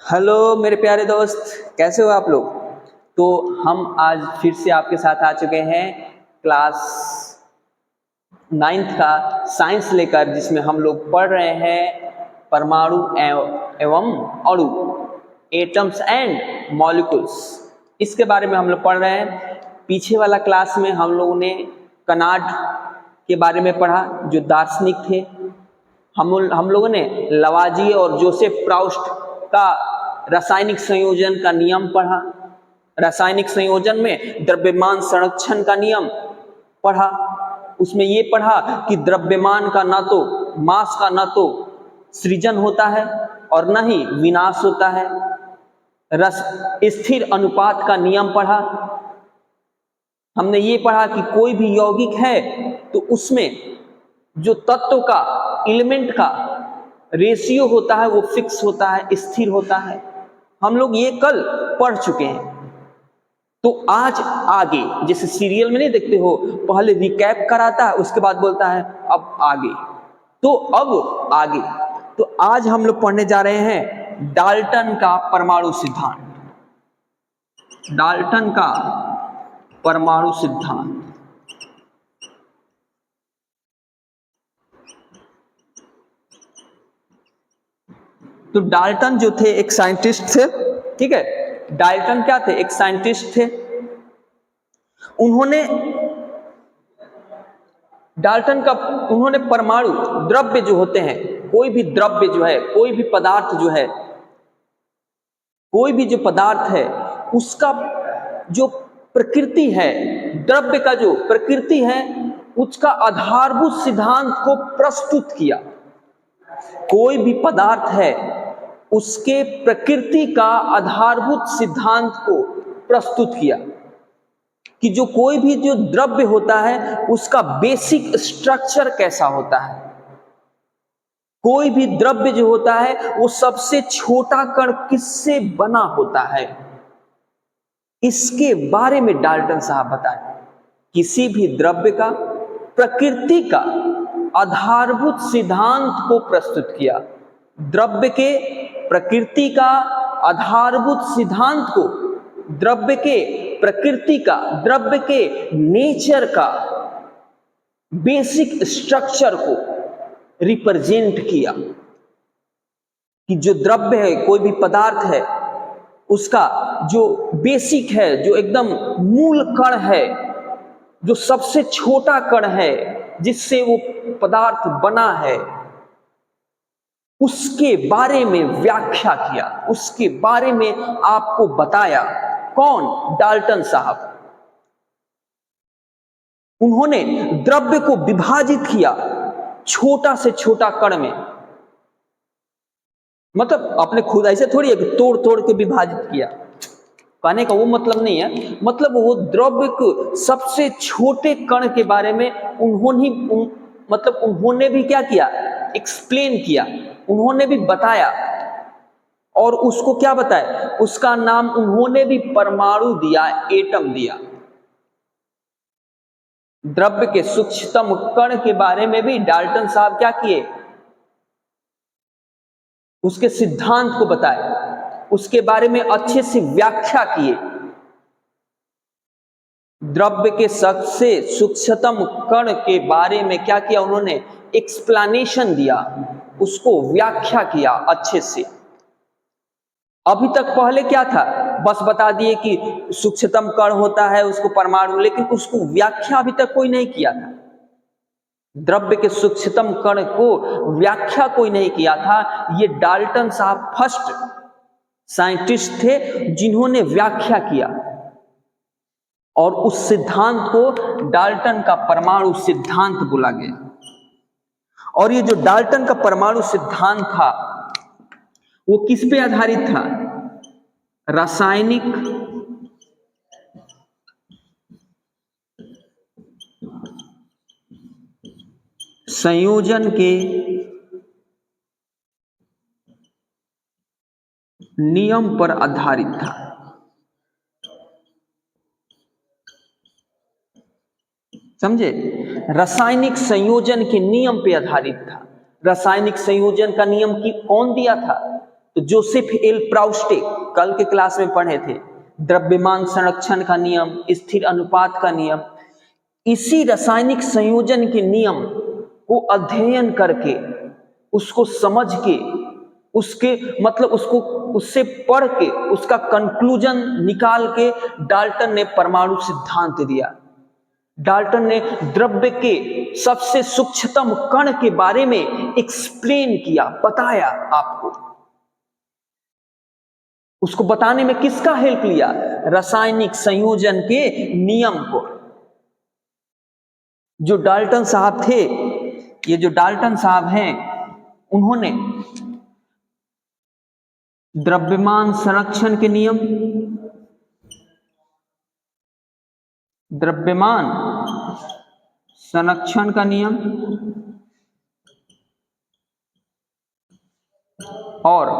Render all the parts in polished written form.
Hello मेरे प्यारे दोस्त, कैसे हो आप लोग। तो हम आज फिर से आपके साथ आ चुके हैं क्लास 9th का साइंस लेकर, जिसमें हम लोग पढ़ रहे हैं परमाणु एवं अणु, एटम्स एंड मॉलिक्यूल्स। इसके बारे में हम लोग पढ़ रहे हैं। पीछे वाला क्लास में हम लोगों ने कनाड के बारे में पढ़ा, जो दार्शनिक थे। हम लोगों ने लवाजी और जोसेफ प्राउस्ट का रासायनिक संयोजन का नियम पढ़ा। रासायनिक संयोजन में द्रव्यमान संरक्षण का नियम पढ़ा। उसमें ये पढ़ा कि द्रव्यमान का ना तो मास का ना तो सृजन होता है और ना ही विनाश होता है। स्थिर अनुपात का नियम पढ़ा। हमने ये पढ़ा कि कोई भी यौगिक है तो उसमें जो तत्व का, एलिमेंट का रेशियो होता है वो फिक्स होता है, स्थिर होता है। हम लोग ये कल पढ़ चुके हैं। तो आज आगे, जैसे सीरियल में नहीं देखते हो, पहले रिकैप कराता है, उसके बाद बोलता है अब आगे। तो अब आगे, तो आज हम लोग पढ़ने जा रहे हैं डाल्टन का परमाणु सिद्धांत। डाल्टन का परमाणु सिद्धांत। तो डाल्टन जो थे एक साइंटिस्ट थे, ठीक है। डाल्टन क्या थे? एक साइंटिस्ट थे। उन्होंने परमाणु द्रव्य जो होते हैं, कोई भी द्रव्य जो है, कोई भी पदार्थ जो है, कोई भी जो पदार्थ है उसका जो प्रकृति है, द्रव्य का जो प्रकृति है उसका आधारभूत सिद्धांत को प्रस्तुत किया। कोई भी पदार्थ है उसके प्रकृति का आधारभूत सिद्धांत को प्रस्तुत किया कि जो कोई भी जो द्रव्य होता है उसका बेसिक स्ट्रक्चर कैसा होता है। कोई भी द्रव्य जो होता है वो सबसे छोटा कण किससे बना होता है, इसके बारे में डाल्टन साहब बताए। किसी भी द्रव्य का प्रकृति का आधारभूत सिद्धांत को प्रस्तुत किया। द्रव्य के प्रकृति का आधारभूत सिद्धांत को, द्रव्य के प्रकृति का, द्रव्य के नेचर का बेसिक स्ट्रक्चर को रिप्रेजेंट किया कि जो द्रव्य है, कोई भी पदार्थ है, उसका जो बेसिक है, जो एकदम मूल कण है, जो सबसे छोटा कण है जिससे वो पदार्थ बना है, उसके बारे में व्याख्या किया, उसके बारे में आपको बताया। कौन? डाल्टन साहब। उन्होंने द्रव्य को विभाजित किया छोटा से छोटा कण में। मतलब अपने खुद ऐसे थोड़ी है कि तोड़ तोड़ के विभाजित किया, कहने का वो मतलब नहीं है। मतलब वो द्रव्य को सबसे छोटे कण के बारे में उन्होंने भी क्या किया? एक्सप्लेन किया, उन्होंने भी बताया। और उसको क्या बताया? उसका नाम उन्होंने भी परमाणु दिया, एटम दिया। द्रव्य के सूक्ष्मतम कण के बारे में भी डाल्टन साहब क्या किए? उसके सिद्धांत को बताए, उसके बारे में अच्छे से व्याख्या किए। द्रव्य के सबसे सूक्ष्मतम कण के बारे में क्या किया उन्होंने? एक्सप्लेनेशन दिया, उसको व्याख्या किया अच्छे से। अभी तक पहले क्या था? बस बता दिए कि सूक्ष्मतम कण होता है उसको परमाणु, लेकिन उसको व्याख्या अभी तक कोई नहीं किया था। द्रव्य के सूक्ष्मतम कण को व्याख्या कोई नहीं किया था। ये डाल्टन साहब फर्स्ट साइंटिस्ट थे जिन्होंने व्याख्या किया, और उस सिद्धांत को डाल्टन का परमाणु सिद्धांत बोला गया। और ये जो डाल्टन का परमाणु सिद्धांत था वो किस पे आधारित था? रासायनिक संयोजन के नियम पर आधारित था। समझे? रासायनिक संयोजन के नियम पे आधारित था। रासायनिक संयोजन का नियम कौन दिया था? तो जोसेफ एल प्राउस्टे कल के क्लास में पढ़े थे, द्रव्यमान संरक्षण का नियम, स्थिर अनुपात का नियम, इसी रासायनिक संयोजन के नियम को अध्ययन करके, उसको समझ के, उसके मतलब उसको उससे पढ़ के उसका कंक्लूजन निकाल के डाल्टन ने परमाणु सिद्धांत दिया। डाल्टन ने द्रव्य के सबसे सूक्ष्मतम कण के बारे में एक्सप्लेन किया, बताया आपको। उसको बताने में किसका हेल्प लिया? रासायनिक संयोजन के नियम को। जो डाल्टन साहब थे, ये जो डाल्टन साहब हैं, उन्होंने द्रव्यमान संरक्षण के नियम, द्रव्यमान संरक्षण का नियम और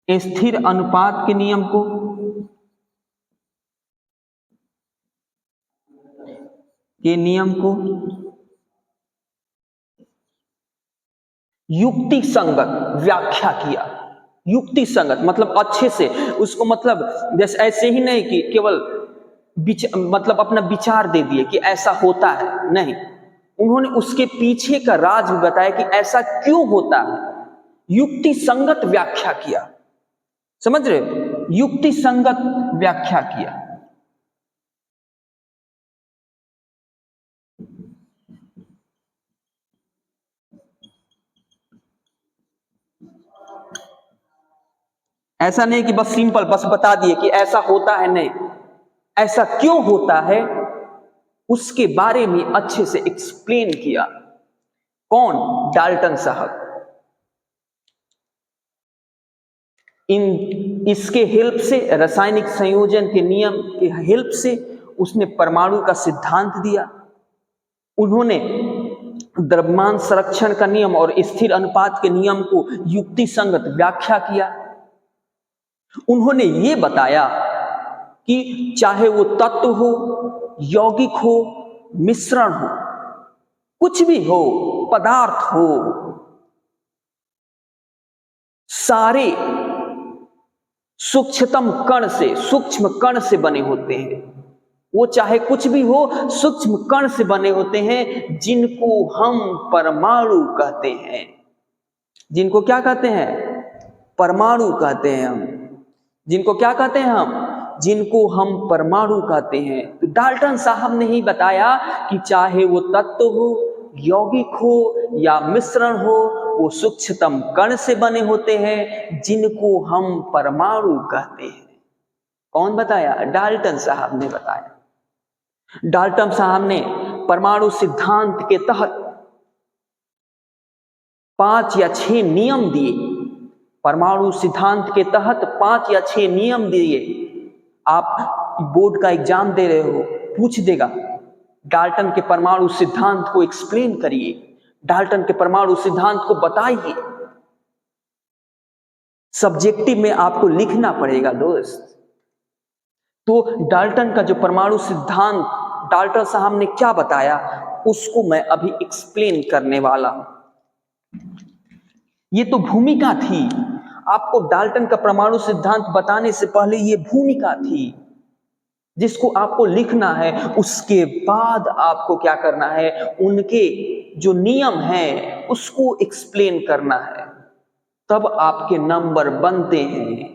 स्थिर अनुपात के नियम को युक्ति संगत व्याख्या किया। युक्ति संगत मतलब अच्छे से उसको, मतलब जैसे ऐसे ही नहीं कि केवल मतलब अपना विचार दे दिए कि ऐसा होता है, नहीं, उन्होंने उसके पीछे का राज भी बताया कि ऐसा क्यों होता है। युक्ति संगत व्याख्या किया, समझ रहे हो? युक्ति संगत व्याख्या किया। ऐसा नहीं कि बस सिंपल बस बता दिए कि ऐसा होता है, नहीं, ऐसा क्यों होता है उसके बारे में अच्छे से एक्सप्लेन किया। कौन? डाल्टन साहब। इसके हेल्प से, रासायनिक संयोजन के नियम के हेल्प से उसने परमाणु का सिद्धांत दिया। उन्होंने द्रव्यमान संरक्षण का नियम और स्थिर अनुपात के नियम को युक्ति संगत व्याख्या किया। उन्होंने ये बताया कि चाहे वो तत्व हो, यौगिक हो, मिश्रण हो, कुछ भी हो, पदार्थ हो, सारे सूक्ष्मतम कण से, सूक्ष्म कण से बने होते हैं। वो चाहे कुछ भी हो, सूक्ष्म कण से बने होते हैं, जिनको हम परमाणु कहते हैं। जिनको क्या कहते हैं? परमाणु कहते हैं हम। जिनको क्या कहते हैं हम? जिनको हम परमाणु कहते हैं। तो डाल्टन साहब ने ही बताया कि चाहे वो तत्व हो, यौगिक हो या मिश्रण हो, वो सूक्ष्मतम कण से बने होते हैं, जिनको हम परमाणु कहते हैं। कौन बताया? डाल्टन साहब ने बताया। डाल्टन साहब ने परमाणु सिद्धांत के तहत 5 या 6 नियम दिए। परमाणु सिद्धांत के तहत 5 या 6 नियम दिए। आप बोर्ड का एग्जाम दे रहे हो, पूछ देगा डाल्टन के परमाणु सिद्धांत को एक्सप्लेन करिए, डाल्टन के परमाणु सिद्धांत को बताइए। सब्जेक्टिव में आपको लिखना पड़ेगा दोस्त। तो डाल्टन का जो परमाणु सिद्धांत, डाल्टन साहब ने क्या बताया, उसको मैं अभी एक्सप्लेन करने वाला हूं। ये तो भूमिका थी। आपको डाल्टन का परमाणु सिद्धांत बताने से पहले ये भूमिका थी जिसको आपको लिखना है। उसके बाद आपको क्या करना है, उनके जो नियम हैं उसको एक्सप्लेन करना है, तब आपके नंबर बनते हैं।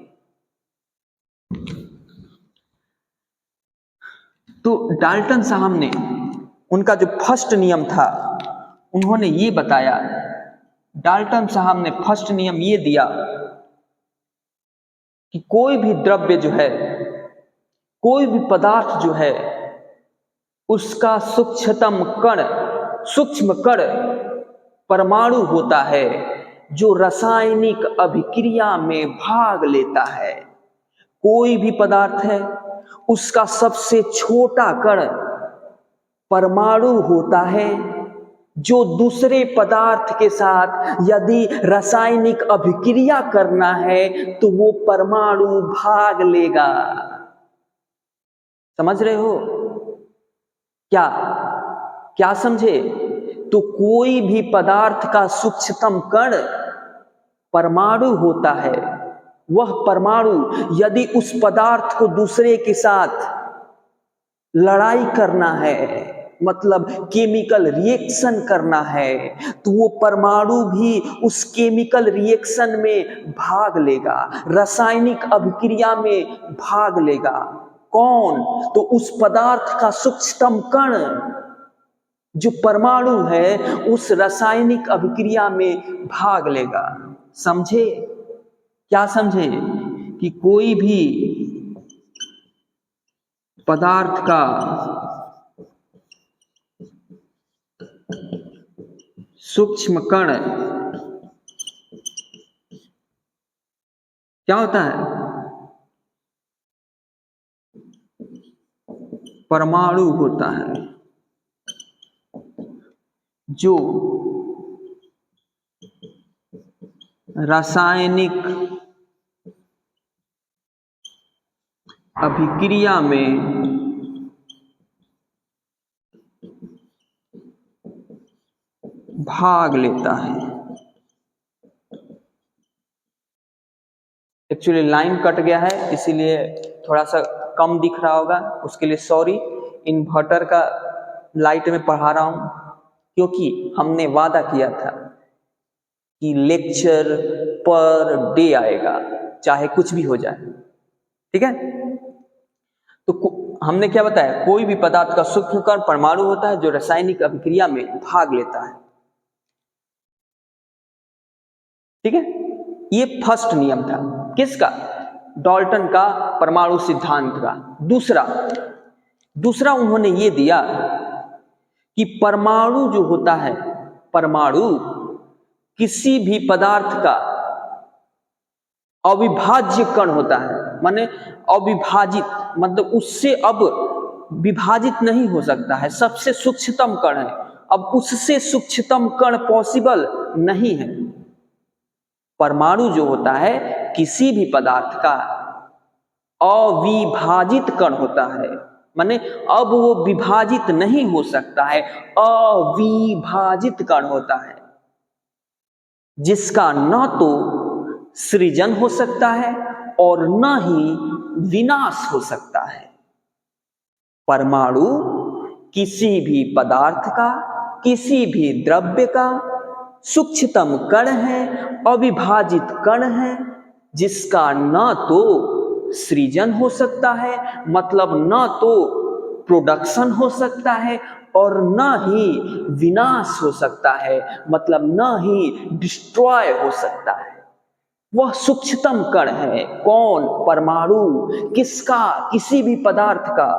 तो डाल्टन साहब ने, उनका जो फर्स्ट नियम था, उन्होंने ये बताया, डाल्टन साहब ने फर्स्ट नियम ये दिया कि कोई भी द्रव्य जो है, कोई भी पदार्थ जो है, उसका सूक्ष्मतम कण, सूक्ष्म कण परमाणु होता है, जो रासायनिक अभिक्रिया में भाग लेता है। कोई भी पदार्थ है, उसका सबसे छोटा कण परमाणु होता है, जो दूसरे पदार्थ के साथ यदि रासायनिक अभिक्रिया करना है तो वो परमाणु भाग लेगा। समझ रहे हो क्या? क्या समझे? तो कोई भी पदार्थ का सूक्ष्मतम कण परमाणु होता है, वह परमाणु यदि उस पदार्थ को दूसरे के साथ लड़ाई करना है, मतलब केमिकल रिएक्शन करना है, तो वो परमाणु भी उस केमिकल रिएक्शन में भाग लेगा, रासायनिक अभिक्रिया में भाग लेगा। कौन? तो उस पदार्थ का सूक्ष्मतम कण जो परमाणु है उस रासायनिक अभिक्रिया में भाग लेगा। समझे? क्या समझे? कि कोई भी पदार्थ का सूक्ष्म कण क्या होता है? परमाणु होता है, जो रासायनिक अभिक्रिया में भाग लेता है। एक्चुअली लाइन कट गया है, इसीलिए थोड़ा सा कम दिख रहा होगा, उसके लिए सॉरी। इन्वर्टर का लाइट में पढ़ा रहा हूं, क्योंकि हमने वादा किया था कि लेक्चर पर डे आएगा, चाहे कुछ भी हो जाए। ठीक है? तो हमने क्या बताया? कोई भी पदार्थ का सूक्ष्म कण परमाणु होता है जो रासायनिक अभिक्रिया में भाग लेता है। ठीक है? ये फर्स्ट नियम था। किसका? डाल्टन का परमाणु सिद्धांत का। दूसरा उन्होंने ये दिया कि परमाणु जो होता है, परमाणु किसी भी पदार्थ का अविभाज्य कण होता है। माने अविभाजित, मतलब उससे अब विभाजित नहीं हो सकता है, सबसे सूक्ष्मतम कण है, अब उससे सूक्ष्मतम कण पॉसिबल नहीं है। परमाणु जो होता है किसी भी पदार्थ का अविभाजित कण होता है, माने अब वो विभाजित नहीं हो सकता है, अविभाजित कण होता है, जिसका न तो सृजन हो सकता है और न ही विनाश हो सकता है। परमाणु किसी भी पदार्थ का, किसी भी द्रव्य का सूक्ष्मतम कण है, अविभाजित कण है, जिसका न तो सृजन हो सकता है, मतलब न तो प्रोडक्शन हो सकता है, और न ही विनाश हो सकता है, मतलब न ही डिस्ट्रॉय हो सकता है। वह सूक्ष्मतम कण है। कौन? परमाणु। किसका? किसी भी पदार्थ का।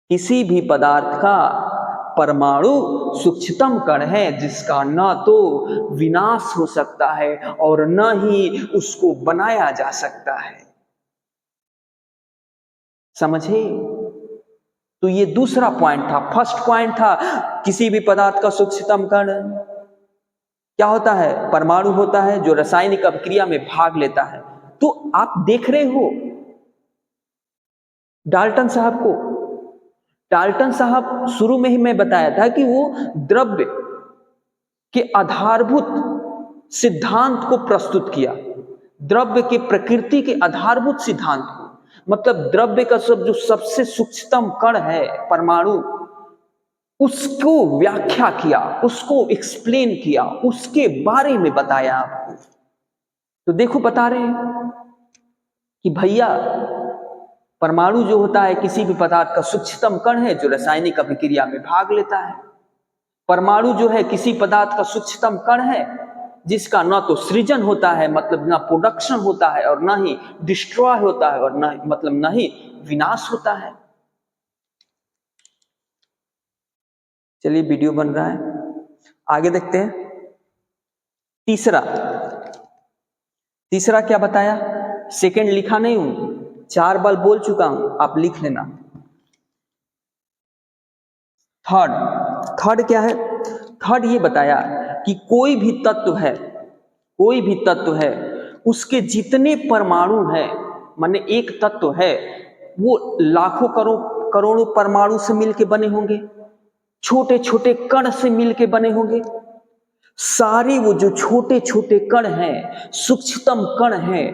किसी भी पदार्थ का परमाणु सूक्ष्मतम कण है, जिसका न तो विनाश हो सकता है और न ही उसको बनाया जा सकता है। समझे? तो ये दूसरा पॉइंट था। फर्स्ट पॉइंट था किसी भी पदार्थ का सूक्ष्मतम कण क्या होता है? परमाणु होता है, जो रासायनिक अभिक्रिया में भाग लेता है। तो आप देख रहे हो डाल्टन साहब को। डाल्टन साहब शुरू में ही मैं बताया था कि वो द्रव्य के आधारभूत सिद्धांत को प्रस्तुत किया, द्रव्य के प्रकृति के आधारभूत सिद्धांत को, मतलब द्रव्य का सब जो सबसे सूक्ष्मतम कण है परमाणु, उसको व्याख्या किया, उसको एक्सप्लेन किया, उसके बारे में बताया आपको। तो देखो बता रहे हैं कि भैया परमाणु जो होता है किसी भी पदार्थ का सूक्ष्मतम कण है जो रासायनिक अभिक्रिया में भाग लेता है। परमाणु जो है किसी पदार्थ का सूक्ष्मतम कण है जिसका न तो सृजन होता है, मतलब ना प्रोडक्शन होता है, और ना ही डिस्ट्रॉय होता है, और ना मतलब ना ही विनाश होता है। चलिए वीडियो बन रहा है, आगे देखते हैं। तीसरा क्या बताया? सेकंड लिखा नहीं हूं, 4 बार बोल चुका हूं, आप लिख लेना। थर्ड क्या है? थर्ड ये बताया कि कोई भी तत्व है उसके जितने परमाणु हैं, माने एक तत्व है वो लाखों करोड़ों परमाणु से मिलके बने होंगे, छोटे छोटे कण से मिलके बने होंगे। सारे वो जो छोटे छोटे कण हैं, सूक्ष्मतम कण हैं,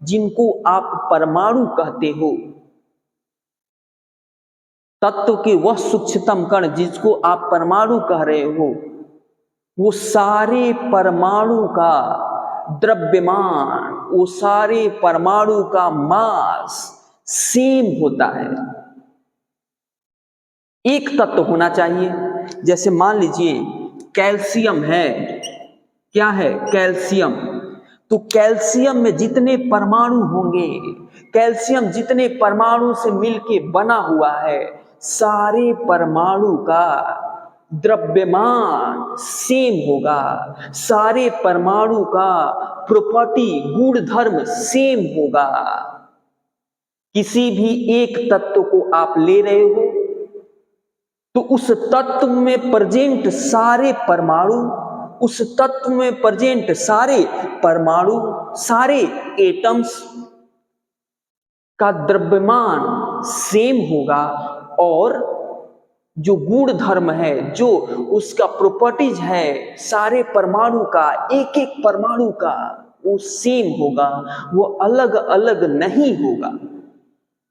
जिनको आप परमाणु कहते हो, तत्व के वह सूक्ष्मतम कण जिसको आप परमाणु कह रहे हो, वो सारे परमाणु का द्रव्यमान, वो सारे परमाणु का मास सेम होता है, एक तत्व होना चाहिए। जैसे मान लीजिए कैल्शियम है, क्या है? कैल्शियम। तो कैल्शियम में जितने परमाणु होंगे, कैल्शियम जितने परमाणु से मिलके बना हुआ है, सारे परमाणु का द्रव्यमान सेम होगा, सारे परमाणु का प्रॉपर्टी, गुण धर्म सेम होगा। किसी भी एक तत्व को आप ले रहे हो तो उस तत्व में प्रेजेंट सारे परमाणु, उस तत्व में प्रेजेंट सारे परमाणु, सारे एटम्स का द्रव्यमान सेम होगा, और जो गुण धर्म है, जो उसका प्रॉपर्टीज है सारे परमाणु का, एक एक परमाणु का, वो सेम होगा, वो अलग अलग नहीं होगा।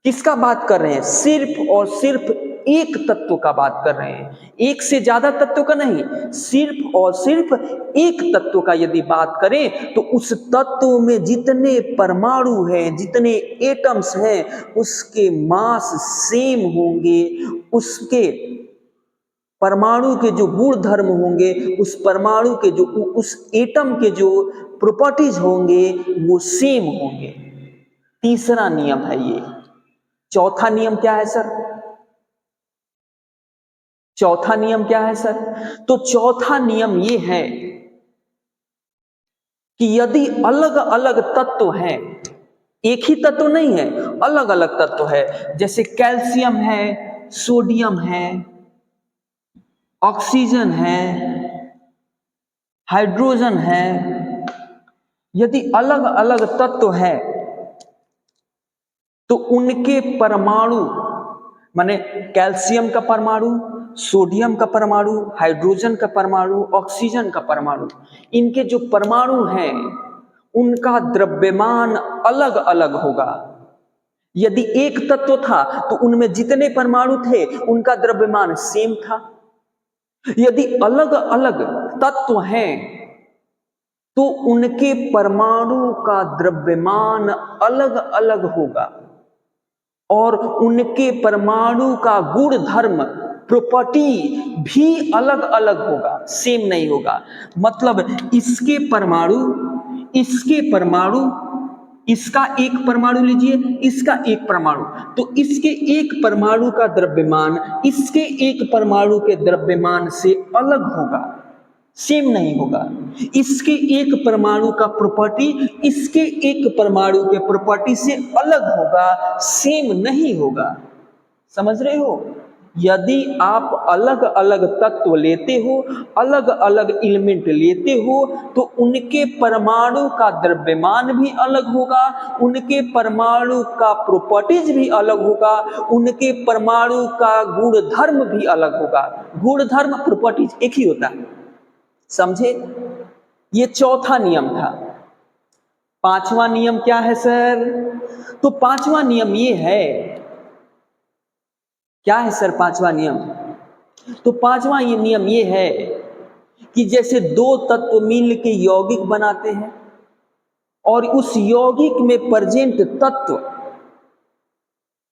किसका बात कर रहे हैं? सिर्फ और सिर्फ एक तत्व का बात कर रहे हैं, एक से ज्यादा तत्व का नहीं, सिर्फ और सिर्फ एक तत्व का यदि बात करें तो उस तत्व में जितने परमाणु हैं, जितने एटम्स हैं, उसके मास सेम होंगे, उसके परमाणु के जो गुण धर्म होंगे, उस परमाणु के जो, उस एटम के जो प्रॉपर्टीज होंगे, वो सेम होंगे। तीसरा नियम है ये। चौथा नियम क्या है सर? चौथा नियम क्या है सर? तो चौथा नियम ये है कि यदि अलग अलग तत्व हैं, एक ही तत्व नहीं है, अलग अलग तत्व है, जैसे कैल्शियम है, सोडियम है, ऑक्सीजन है, हाइड्रोजन है, यदि अलग अलग तत्व है तो उनके परमाणु, माने कैल्शियम का परमाणु, सोडियम का परमाणु, हाइड्रोजन का परमाणु, ऑक्सीजन का परमाणु, इनके जो परमाणु हैं उनका द्रव्यमान अलग अलग होगा। यदि एक तत्व था तो उनमें जितने परमाणु थे उनका द्रव्यमान सेम था। यदि अलग अलग तत्व हैं तो उनके परमाणु का द्रव्यमान अलग अलग होगा, और उनके परमाणु का गुण धर्म, प्रॉपर्टी भी अलग अलग होगा, सेम नहीं होगा। मतलब इसके परमाणु, इसके परमाणु, इसका एक परमाणु लीजिए, इसका एक परमाणु, तो इसके एक परमाणु का द्रव्यमान इसके एक परमाणु के द्रव्यमान से अलग होगा, सेम नहीं होगा। इसके एक परमाणु का प्रॉपर्टी इसके एक परमाणु के प्रॉपर्टी से अलग होगा, सेम नहीं होगा। समझ रहे हो? यदि आप अलग अलग तत्व लेते हो, अलग अलग एलिमेंट लेते हो, तो उनके परमाणु का द्रव्यमान भी अलग होगा, उनके परमाणु का प्रॉपर्टीज भी अलग होगा, उनके परमाणु का गुण धर्म भी अलग होगा। गुण धर्म प्रॉपर्टीज एक ही होता है, समझे? ये चौथा नियम था। पांचवा नियम क्या है सर? तो पांचवा नियम ये है, क्या है सर पांचवा नियम? तो पांचवा ये नियम ये है कि जैसे दो तत्व मिल के यौगिक बनाते हैं, और उस यौगिक में प्रेजेंट तत्व,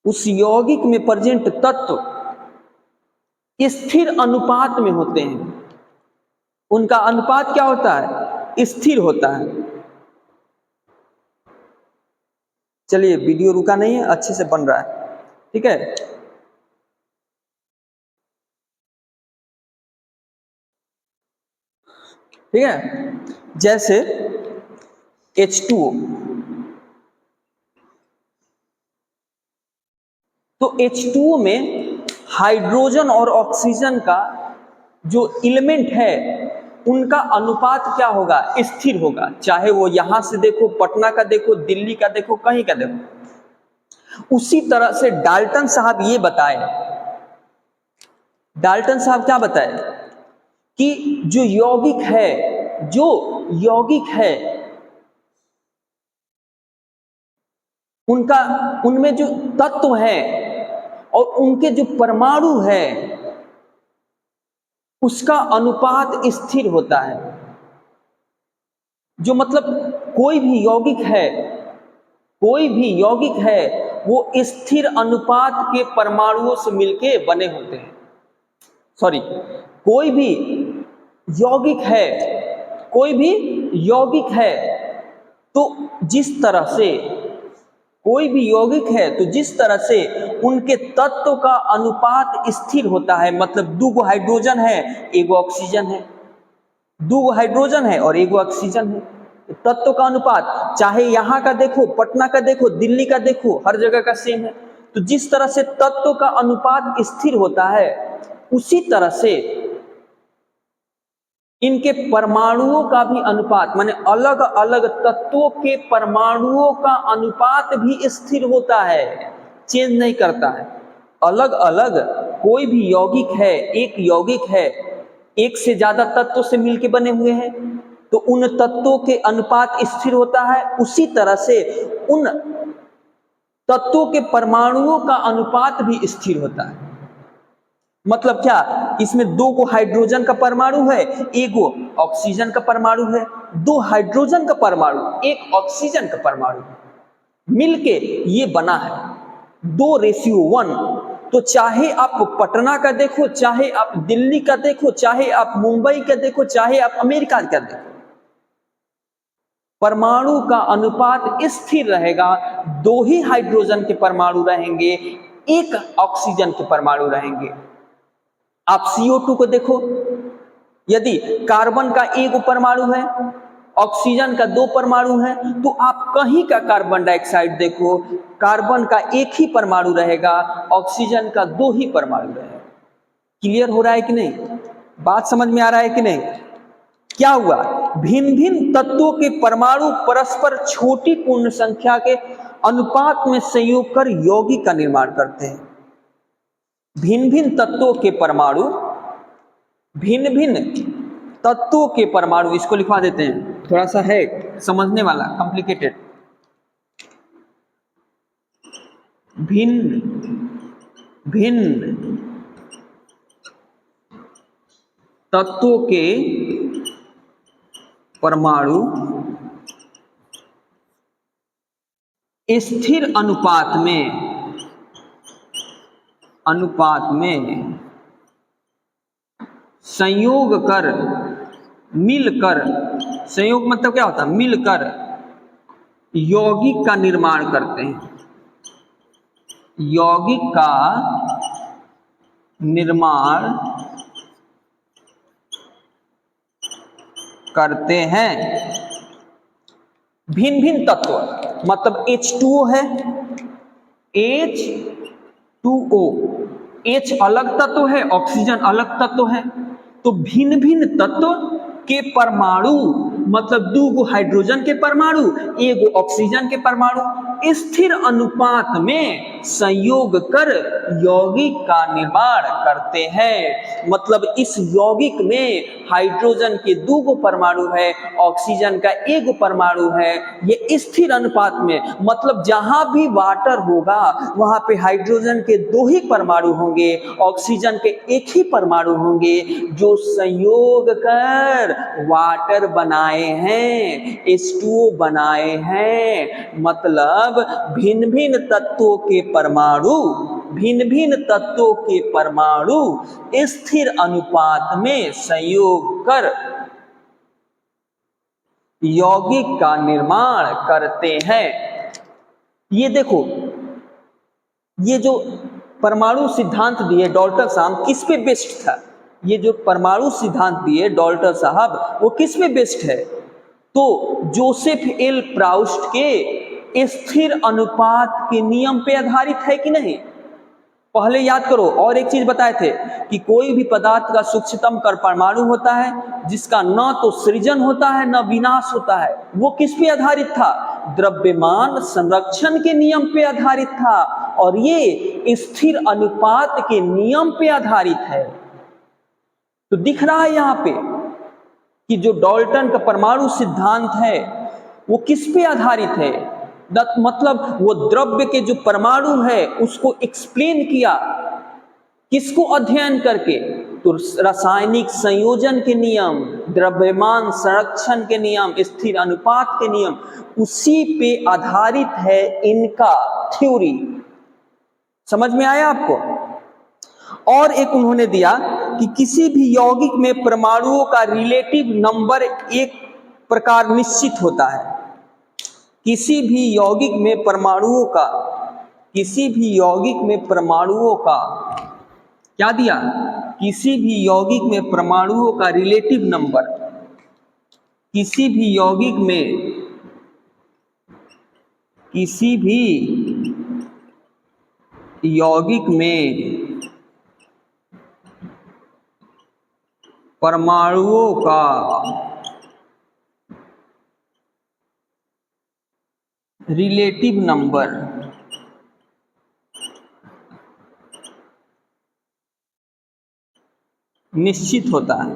उस यौगिक में प्रेजेंट तत्व स्थिर अनुपात में होते हैं, उनका अनुपात क्या होता है? स्थिर होता है। चलिए वीडियो रुका नहीं है, अच्छे से बन रहा है, ठीक है। ठीक है, जैसे H2O, तो H2O में हाइड्रोजन और ऑक्सीजन का जो एलिमेंट है उनका अनुपात क्या होगा? स्थिर होगा। चाहे वो यहां से देखो, पटना का देखो, दिल्ली का देखो, कहीं का देखो। उसी तरह से डाल्टन साहब ये बताए, डाल्टन साहब क्या बताए कि जो यौगिक है जो यौगिक है उनमें जो तत्व है और उनके जो परमाणु है उसका अनुपात स्थिर होता है। जो मतलब कोई भी यौगिक है वो स्थिर अनुपात के परमाणुओं से मिलके बने होते हैं। सॉरी, कोई भी यौगिक है तो जिस तरह से उनके तत्व का अनुपात स्थिर होता है, मतलब दो हाइड्रोजन है, एगो ऑक्सीजन है, दो हाइड्रोजन है और एगो ऑक्सीजन है, तत्व का अनुपात चाहे यहां का देखो, पटना का देखो, दिल्ली का देखो, हर जगह का सेम है। तो जिस तरह से तत्व का अनुपात स्थिर होता है उसी तरह से इनके परमाणुओं का भी अनुपात, माने अलग अलग तत्वों के परमाणुओं का अनुपात भी स्थिर होता है, चेंज नहीं करता है। अलग अलग कोई भी यौगिक है, एक से ज्यादा तत्वों से मिलकर बने हुए हैं तो उन तत्वों के अनुपात स्थिर होता है, उसी तरह से उन तत्वों के परमाणुओं का अनुपात भी स्थिर होता है। मतलब क्या, इसमें दो को हाइड्रोजन का परमाणु है, एगो ऑक्सीजन का परमाणु है, दो हाइड्रोजन का परमाणु, एक ऑक्सीजन का परमाणु मिलके ये बना है 2:1। तो चाहे आप पटना का देखो, चाहे आप दिल्ली का देखो, चाहे आप मुंबई का देखो, चाहे आप अमेरिका का देखो, परमाणु का अनुपात स्थिर रहेगा। दो ही हाइड्रोजन के परमाणु रहेंगे, एक ऑक्सीजन के परमाणु रहेंगे। आप CO2 को देखो, यदि कार्बन का एक परमाणु है, ऑक्सीजन का 2 परमाणु है, तो आप कहीं का कार्बन डाइऑक्साइड देखो, कार्बन का एक ही परमाणु रहेगा, ऑक्सीजन का 2 ही परमाणु रहेगा। क्लियर हो रहा है कि नहीं? बात समझ में आ रहा है कि नहीं? क्या हुआ, भिन्न भिन्न तत्वों के परमाणु परस्पर छोटी पूर्ण संख्या के अनुपात में संयोग कर यौगिक का निर्माण करते हैं। भिन्न भिन्न तत्वों के परमाणु, इसको लिखवा देते हैं, थोड़ा सा है समझने वाला, कॉम्प्लिकेटेड। भिन्न तत्वों के परमाणु स्थिर अनुपात में संयोग कर, मिलकर, संयोग मतलब क्या होता है, मिलकर यौगिक का निर्माण करते हैं। यौगिक का निर्माण करते हैं। भिन्न भिन्न तत्व मतलब H2O है, H2O, H अलग तत्व है, ऑक्सीजन अलग तत्व है। तो भिन्न भिन्न तत्व के परमाणु मतलब दो हाइड्रोजन के परमाणु, एक ऑक्सीजन के परमाणु स्थिर अनुपात में संयोग कर यौगिक का निर्माण करते हैं। मतलब इस यौगिक में हाइड्रोजन के 2 परमाणु है, ऑक्सीजन का 1 परमाणु है। ये स्थिर अनुपात में, मतलब जहां भी वाटर होगा वहां पे हाइड्रोजन के 2 ही परमाणु होंगे, ऑक्सीजन के 1 ही परमाणु होंगे, जो संयोग कर वाटर बनाए हैं, H2O बनाए हैं। मतलब भिन्न भिन्न तत्वों के परमाणु स्थिर अनुपात में संयोग कर यौगिक का निर्माण करते हैं। ये देखो, ये जो परमाणु सिद्धांत दिए डाल्टन साहब, किस पे बेस्ड था? ये जो परमाणु सिद्धांत दिए डाल्टन साहब, वो किस पे बेस्ड है? तो जोसेफ एल प्राउस्ट के स्थिर अनुपात के नियम पे आधारित है कि नहीं? पहले याद करो, और एक चीज बताए थे कि कोई भी पदार्थ का सूक्ष्मतम कण परमाणु होता है जिसका न तो सृजन होता है न विनाश होता है। वो किस पे आधारित था? द्रव्यमान संरक्षण के नियम पे आधारित था, और ये स्थिर अनुपात के नियम पे आधारित है। तो दिख रहा है यहां पे कि जो डाल्टन का परमाणु सिद्धांत है वो किस पे आधारित है, मतलब वो द्रव्य के जो परमाणु है उसको एक्सप्लेन किया, किसको अध्ययन करके, तो रासायनिक संयोजन के नियम, द्रव्यमान संरक्षण के नियम, स्थिर अनुपात के नियम, उसी पे आधारित है इनका थ्योरी। समझ में आया आपको? और एक उन्होंने दिया कि किसी भी यौगिक में परमाणुओं का रिलेटिव नंबर एक प्रकार निश्चित होता है। किसी भी यौगिक में परमाणुओं का, किसी भी यौगिक में परमाणुओं का क्या दिया, किसी भी यौगिक में परमाणुओं का रिलेटिव नंबर, किसी भी यौगिक में, किसी भी यौगिक में परमाणुओं का रिलेटिव नंबर निश्चित होता है।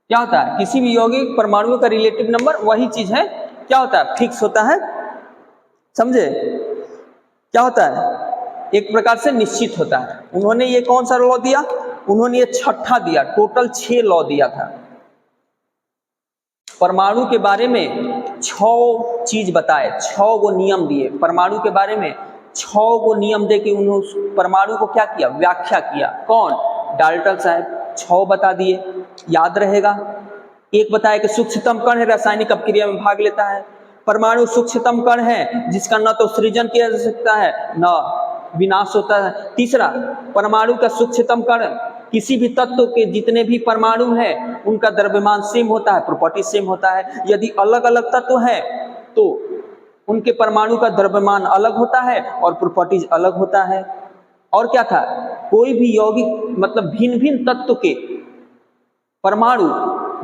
क्या होता है? किसी भी यौगिक परमाणुओं का रिलेटिव नंबर, वही चीज है, क्या होता है? फिक्स होता है। समझे? क्या होता है? एक प्रकार से निश्चित होता है। उन्होंने ये कौन सा लॉ दिया? उन्होंने ये छठा दिया। टोटल 6 लॉ दिया था। परमाणु के बारे में 6 चीज बताए, 6 वो नियम दिए। परमाणु के बारे में 6 वो नियम दे के उन्होंने परमाणु को क्या किया? व्याख्या किया। कौन? डाल्टन साहब। 6 बता दिए, याद रहेगा। एक बताया कि सूक्ष्मतम कण है, रासायनिक अपक्रिया में भाग लेता है। परमाणु सूक्ष्मतम कण है जिसका न तो सृजन किया जा सकता है न विनाश होता है। तीसरा, परमाणु का सूक्ष्मतम कण किसी भी तत्व के जितने भी परमाणु हैं उनका द्रव्यमान सेम होता है, प्रॉपर्टी सेम होता है। यदि अलग अलग तत्व हैं तो उनके परमाणु का द्रव्यमान अलग होता है और प्रॉपर्टीज अलग होता है। और क्या था? कोई भी यौगिक मतलब भिन्न भिन्न तत्व के परमाणु,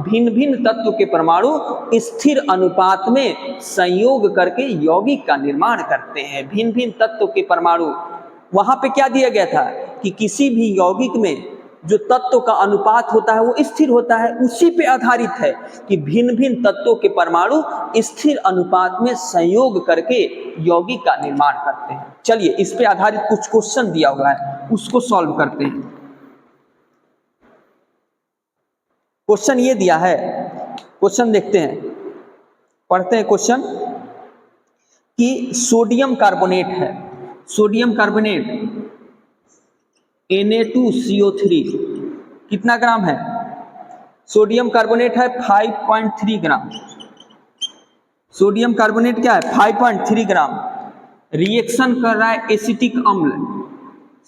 भिन्न भिन्न तत्व के परमाणु स्थिर अनुपात में संयोग करके यौगिक का निर्माण करते हैं। भिन्न भिन्न तत्व के परमाणु, वहां पे क्या दिया गया था कि किसी भी यौगिक में जो तत्व का अनुपात होता है वो स्थिर होता है। उसी पे आधारित है कि भिन्न भिन्न तत्वों के परमाणु स्थिर अनुपात में संयोग करके यौगिक का निर्माण करते हैं। चलिए, इस पे आधारित कुछ क्वेश्चन दिया हुआ है, उसको सॉल्व करते हैं। क्वेश्चन ये दिया है, क्वेश्चन देखते हैं, पढ़ते हैं क्वेश्चन कि सोडियम कार्बोनेट है, सोडियम कार्बोनेट Na2CO3 कितना ग्राम है? सोडियम कार्बोनेट है 5.3 ग्राम। सोडियम कार्बोनेट क्या है? 5.3 ग्राम। रिएक्शन कर रहा है एसिटिक अम्ल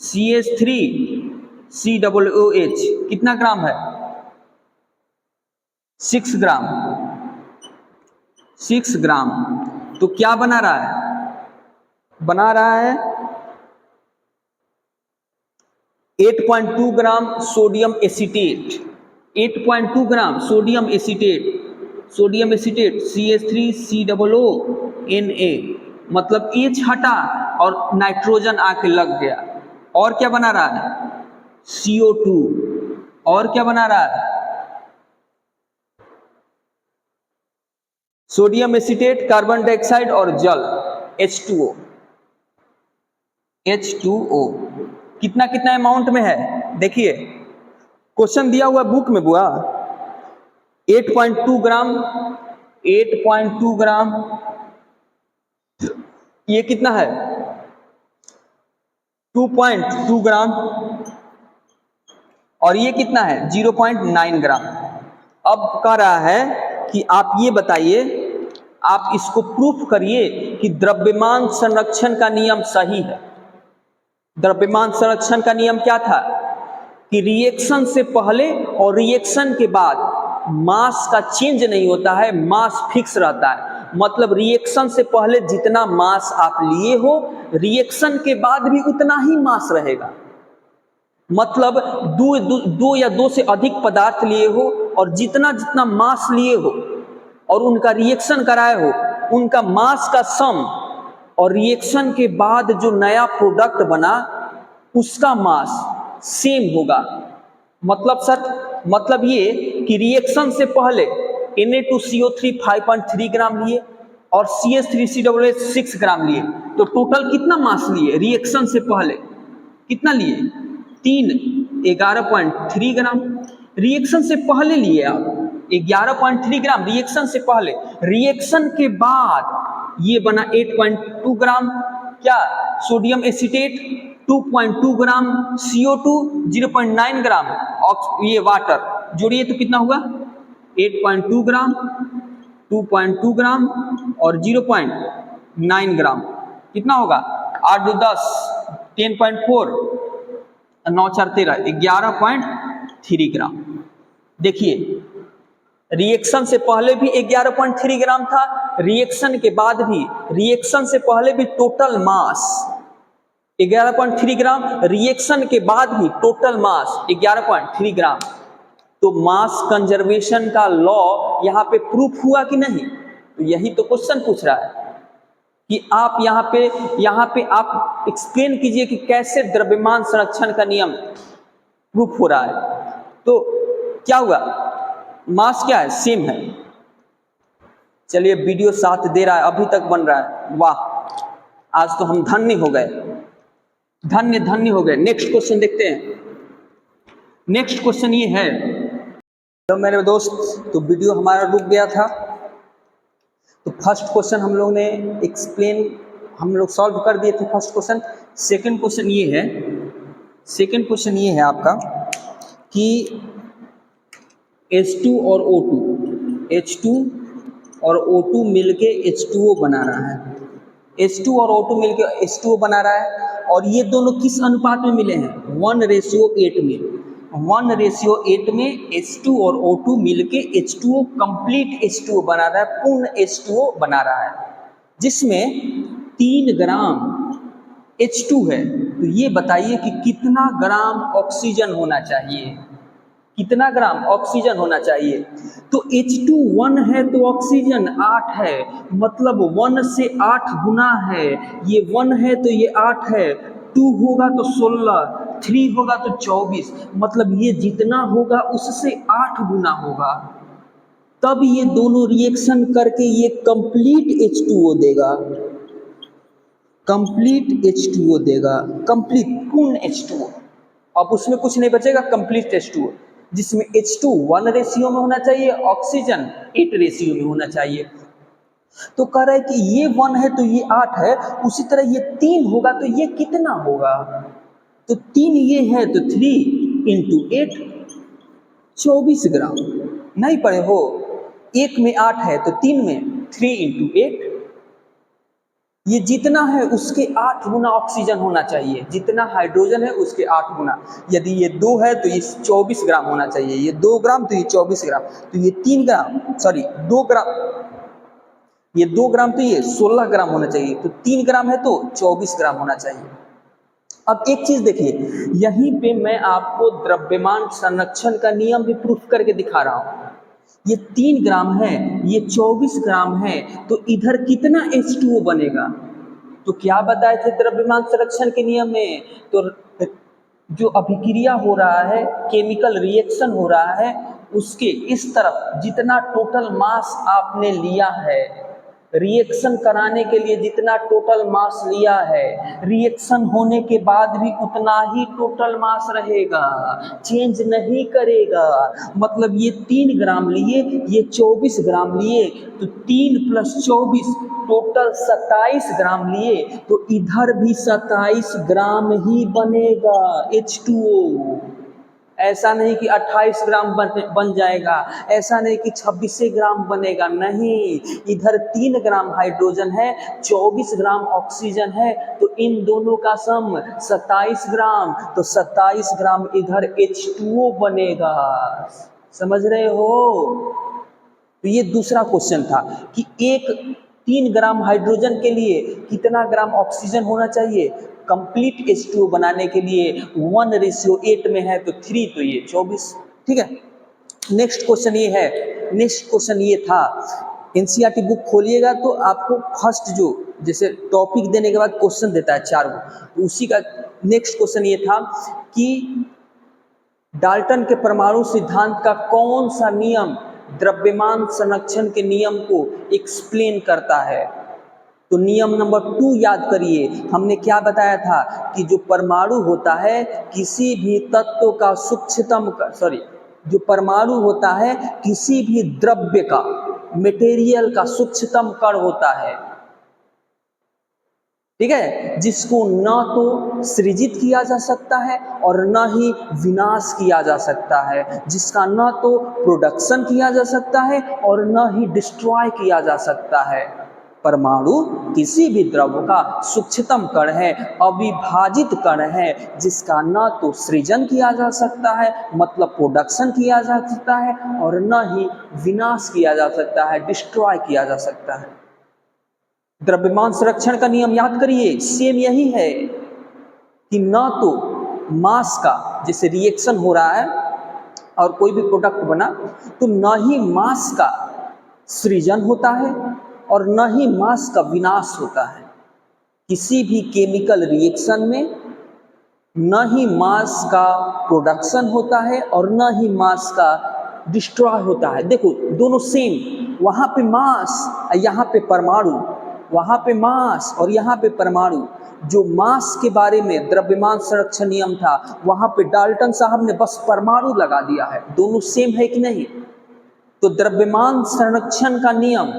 CH3COOH, कितना ग्राम है? 6 ग्राम। 6 ग्राम। तो क्या बना रहा है? बना रहा है 8.2 gram sodium acetate. 8.2 gram sodium acetate, sodium acetate CH3COONA, मतलब H हटा और नाइट्रोजन आके लग गया। और क्या बना रहा है? CO2। और क्या बना रहा है? सोडियम एसीटेट, कार्बन डाइऑक्साइड और जल H2O। H2O कितना कितना अमाउंट में है? देखिए, क्वेश्चन दिया हुआ बुक में बुआ 8.2 ग्राम, 8.2 ग्राम, ये कितना है? 2.2 ग्राम, और ये कितना है? 0.9 ग्राम। अब कह रहा है कि आप ये बताइए, आप इसको प्रूफ करिए कि द्रव्यमान संरक्षण का नियम सही है। द्रव्यमान संरक्षण का नियम क्या था कि रिएक्शन से पहले और रिएक्शन के बाद मास का चेंज नहीं होता है, मास फिक्स रहता है। मतलब रिएक्शन से पहले जितना मास आप लिए हो, रिएक्शन के बाद भी उतना ही मास रहेगा। मतलब दो या दो से अधिक पदार्थ लिए हो और जितना जितना मास लिए हो और उनका रिएक्शन कराए हो, उनका मास का सम और रिएक्शन के बाद जो नया प्रोडक्ट बना उसका मास सेम होगा। मतलब सर, मतलब ये कि रिएक्शन से पहले Na2CO3 5.3 ग्राम लिए और CH3COOH 6 ग्राम लिए, तो टोटल कितना मास लिए रिएक्शन से पहले? कितना लिए? 3, 11.3 ग्राम। रिएक्शन से पहले लिए आप 11.3 ग्राम रिएक्शन से पहले। रिएक्शन के बाद ये बना 8.2 ग्राम क्या सोडियम एसीटेट, 2.2 ग्राम CO2, 0.9 ग्राम ये वाटर, जोड़िए तो कितना हुआ? 8.2 ग्राम, 2.2 ग्राम और 0.9 ग्राम, कितना होगा? 8 2 10, 10.4, 9 4 13, 11.3 ग्राम। देखिए, रिएक्शन से पहले भी 11.3 ग्राम था, रिएक्शन के बाद भी, रिएक्शन से पहले भी टोटल मास 11.3 ग्राम, रिएक्शन के बाद भी टोटल मास 11.3 ग्राम। तो मास कंजर्वेशन का लॉ यहां पे प्रूफ हुआ कि नहीं? तो यही तो क्वेश्चन पूछ रहा है कि आप यहां पे आप एक्सप्लेन कीजिए कि कैसे द्रव्यमान संरक्षण का नियम प्रूफ हो रहा है। तो क्या हुआ? मास क्या है? सेम है। चलिए, वीडियो साथ दे रहा है, अभी तक बन रहा है, वाह, आज तो हम धन्य हो गए, धन्य धन्य हो गए। नेक्स्ट क्वेश्चन देखते हैं। नेक्स्ट क्वेश्चन ये है, तो मेरे दोस्त, तो वीडियो हमारा रुक गया था, तो फर्स्ट क्वेश्चन हम लोग ने हम लोग सॉल्व कर दिए थे फर्स्ट क्वेश्चन। सेकंड क्वेश्चन ये है, सेकंड क्वेश्चन ये है आपका कि H2 और O2, H2 और O2 मिलके H2O बना रहा है, H2 और O2 मिलके H2O बना रहा है, और ये दोनों किस अनुपात में मिले हैं? 1:8 में। 1:8 में H2 और O2 मिलके H2O कंप्लीट H2O बना रहा है, पूर्ण H2O बना रहा है, जिसमें 3 ग्राम H2 है। तो ये बताइए कि कितना ग्राम ऑक्सीजन होना चाहिए? कितना ग्राम ऑक्सीजन होना चाहिए? तो H2 1 है तो ऑक्सीजन 8 है, मतलब 1 से 8 गुना है। ये 1 है तो ये 8 है, 2 होगा तो 16, 3 होगा तो 24, मतलब ये जितना होगा उससे 8 गुना होगा। तब ये दोनों रिएक्शन करके ये कंप्लीट H2O देगा, कंप्लीट H2O देगा, कंप्लीट पूर्ण H2O। अब उसमें कुछ नहीं बचेगा, कंप्लीट H2O, जिसमें H2 1 रेशियो में होना चाहिए, ऑक्सीजन 8 रेशियो में होना चाहिए। तो कह रहा है कि ये 1 है तो ये 8 है, उसी तरह ये 3 होगा तो ये कितना होगा? तो 3 ये है तो 3 × 8, 24 ग्राम। नहीं पढ़े हो? 1 में 8 है तो 3 में 3 × 8, ये जितना है उसके 8 गुना ऑक्सीजन होना चाहिए, जितना हाइड्रोजन है उसके 8 गुना। यदि ये 2 है तो ये 24 ग्राम होना चाहिए, ये 2 ग्राम तो ये 24 ग्राम, तो ये 3 ग्राम, सॉरी 2 ग्राम, ये 2 ग्राम तो ये 16 ग्राम होना चाहिए, तो 3 ग्राम है तो 24 ग्राम होना चाहिए। अब एक चीज देखिए, यहीं पे मैं आपको द्रव्यमान संरक्षण का नियम भी प्रूफ करके दिखा रहा हूं। ये 3 ग्राम है, ये 24 ग्राम है, तो इधर कितना H2O बनेगा? तो क्या बताए थे द्रव्यमान संरक्षण के नियम में? तो जो अभिक्रिया हो रहा है, केमिकल रिएक्शन हो रहा है, उसके इस तरफ जितना टोटल मास आपने लिया है, रिएक्शन कराने के लिए जितना टोटल मास लिया है, रिएक्शन होने के बाद भी उतना ही टोटल मास रहेगा, चेंज नहीं करेगा। मतलब ये 3 ग्राम लिए, ये 24 ग्राम लिए, तो 3 + 24 टोटल 27 ग्राम लिए, तो इधर भी 27 ग्राम ही बनेगा H2O। ऐसा नहीं कि 28 ग्राम बन जाएगा, ऐसा नहीं कि 26 ग्राम बनेगा, नहीं, इधर 3 ग्राम हाइड्रोजन है, 24 ग्राम ऑक्सीजन है, तो इन दोनों का सम 27 ग्राम, तो 27 ग्राम इधर H2O बनेगा। समझ रहे हो? तो ये दूसरा क्वेश्चन था कि 3 ग्राम हाइड्रोजन के लिए कितना ग्राम ऑक्सीजन होना चाहिए? कंप्लीट H2O बनाने के लिए 1:8 में है तो 3, तो ये 24। ठीक है, नेक्स्ट क्वेश्चन ये है, नेक्स्ट क्वेश्चन ये था एनसीईआरटी बुक खोलिएगा तो आपको फर्स्ट जो जैसे टॉपिक देने के बाद क्वेश्चन देता है 4 गो, तो उसी का नेक्स्ट क्वेश्चन ये था कि डाल्टन के परमाणु सिद्धांत का कौन सा नियम द्रव्यमान संरक्षण के नियम को एक्सप्लेन करता है। तो नियम नंबर 2 याद करिए, हमने क्या बताया था कि जो परमाणु होता है किसी भी तत्व का सूक्ष्मतम जो परमाणु होता है किसी भी द्रव्य का, मटेरियल का सूक्ष्मतम कण होता है, ठीक है, जिसको ना तो सृजित किया जा सकता है और ना ही विनाश किया जा सकता है, जिसका ना तो प्रोडक्शन किया जा सकता है और ना ही डिस्ट्रॉय किया जा सकता है। परमाणु किसी भी द्रव्य का सूक्ष्मतम कण है, अविभाजित कण है, जिसका ना तो सृजन किया जा सकता है मतलब प्रोडक्शन किया जा सकता है और ना ही विनाश किया जा सकता है, डिस्ट्रॉय किया जा सकता है। द्रव्यमान संरक्षण का नियम याद करिए, सेम यही है कि ना तो मास का, जैसे रिएक्शन हो रहा है और कोई भी प्रोडक्ट बना, तो ना ही मास का सृजन होता है और न ही मास का विनाश होता है। किसी भी केमिकल रिएक्शन में न ही मास का प्रोडक्शन होता है और न ही मास का डिस्ट्रॉय होता है। देखो दोनों सेम, वहाँ पे मास यहाँ पे परमाणु, वहाँ पे मास और यहाँ पे परमाणु। जो मास के बारे में द्रव्यमान संरक्षण नियम था, वहाँ पे डाल्टन साहब ने बस परमाणु लगा दिया है। दोनों सेम है कि नहीं? तो द्रव्यमान संरक्षण का नियम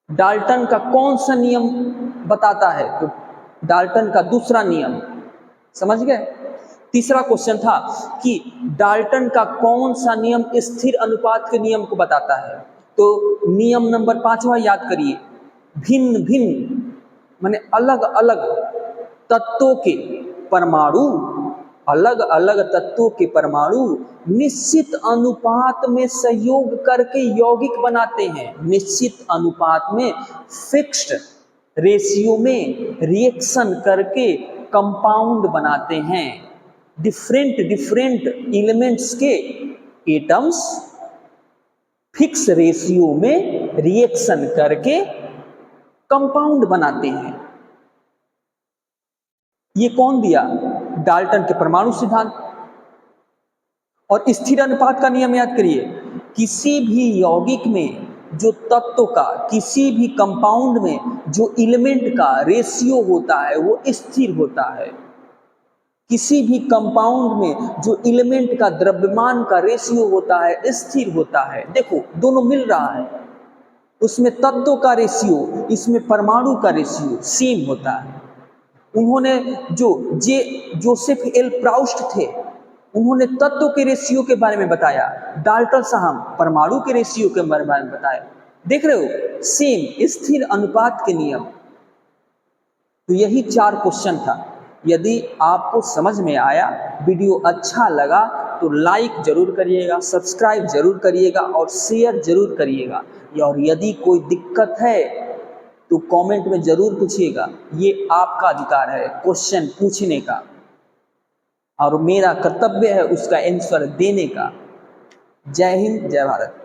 डाल्टन का कौन सा नियम बताता है? तो डाल्टन का दूसरा नियम, समझ गए। तीसरा क्वेश्चन था कि डाल्टन का कौन सा नियम स्थिर अनुपात के नियम को बताता है। तो नियम नंबर 5वां याद करिए, भिन्न भिन्न माने अलग अलग तत्वों के परमाणु, अलग अलग तत्वों के परमाणु निश्चित अनुपात में सहयोग करके यौगिक बनाते हैं। निश्चित अनुपात में, फिक्स्ड रेशियो में रिएक्शन करके कंपाउंड बनाते हैं। डिफरेंट डिफरेंट एलिमेंट्स के एटम्स फिक्स रेशियो में रिएक्शन करके कंपाउंड बनाते हैं। ये कौन दिया? डाल्टन के परमाणु सिद्धांत। और स्थिर अनुपात का नियम याद करिए, किसी भी यौगिक में जो तत्व का, किसी भी कंपाउंड में जो एलिमेंट का रेशियो होता है वो स्थिर होता है। किसी भी कंपाउंड में जो एलिमेंट का द्रव्यमान का रेशियो होता है स्थिर होता है। देखो दोनों मिल रहा है, उसमें तत्व का रेशियो, इसमें परमाणु का रेशियो सेम होता है। उन्होंने जो जोसेफ एल प्राउस्ट थे, उन्होंने तत्व के रेशियो के बारे में बताया, डाल्टन साहब परमाणु के रेशियो के बारे में बताया। देख रहे हो, सेम स्थिर अनुपात के नियम। तो यही 4 क्वेश्चन था। यदि आपको समझ में आया, वीडियो अच्छा लगा तो लाइक जरूर करिएगा, सब्सक्राइब जरूर करिएगा और शेयर जरूर करिएगा। और यदि कोई दिक्कत है तो कमेंट में जरूर पूछिएगा, ये आपका अधिकार है क्वेश्चन पूछने का और मेरा कर्तव्य है उसका आंसर देने का। जय हिंद, जय भारत।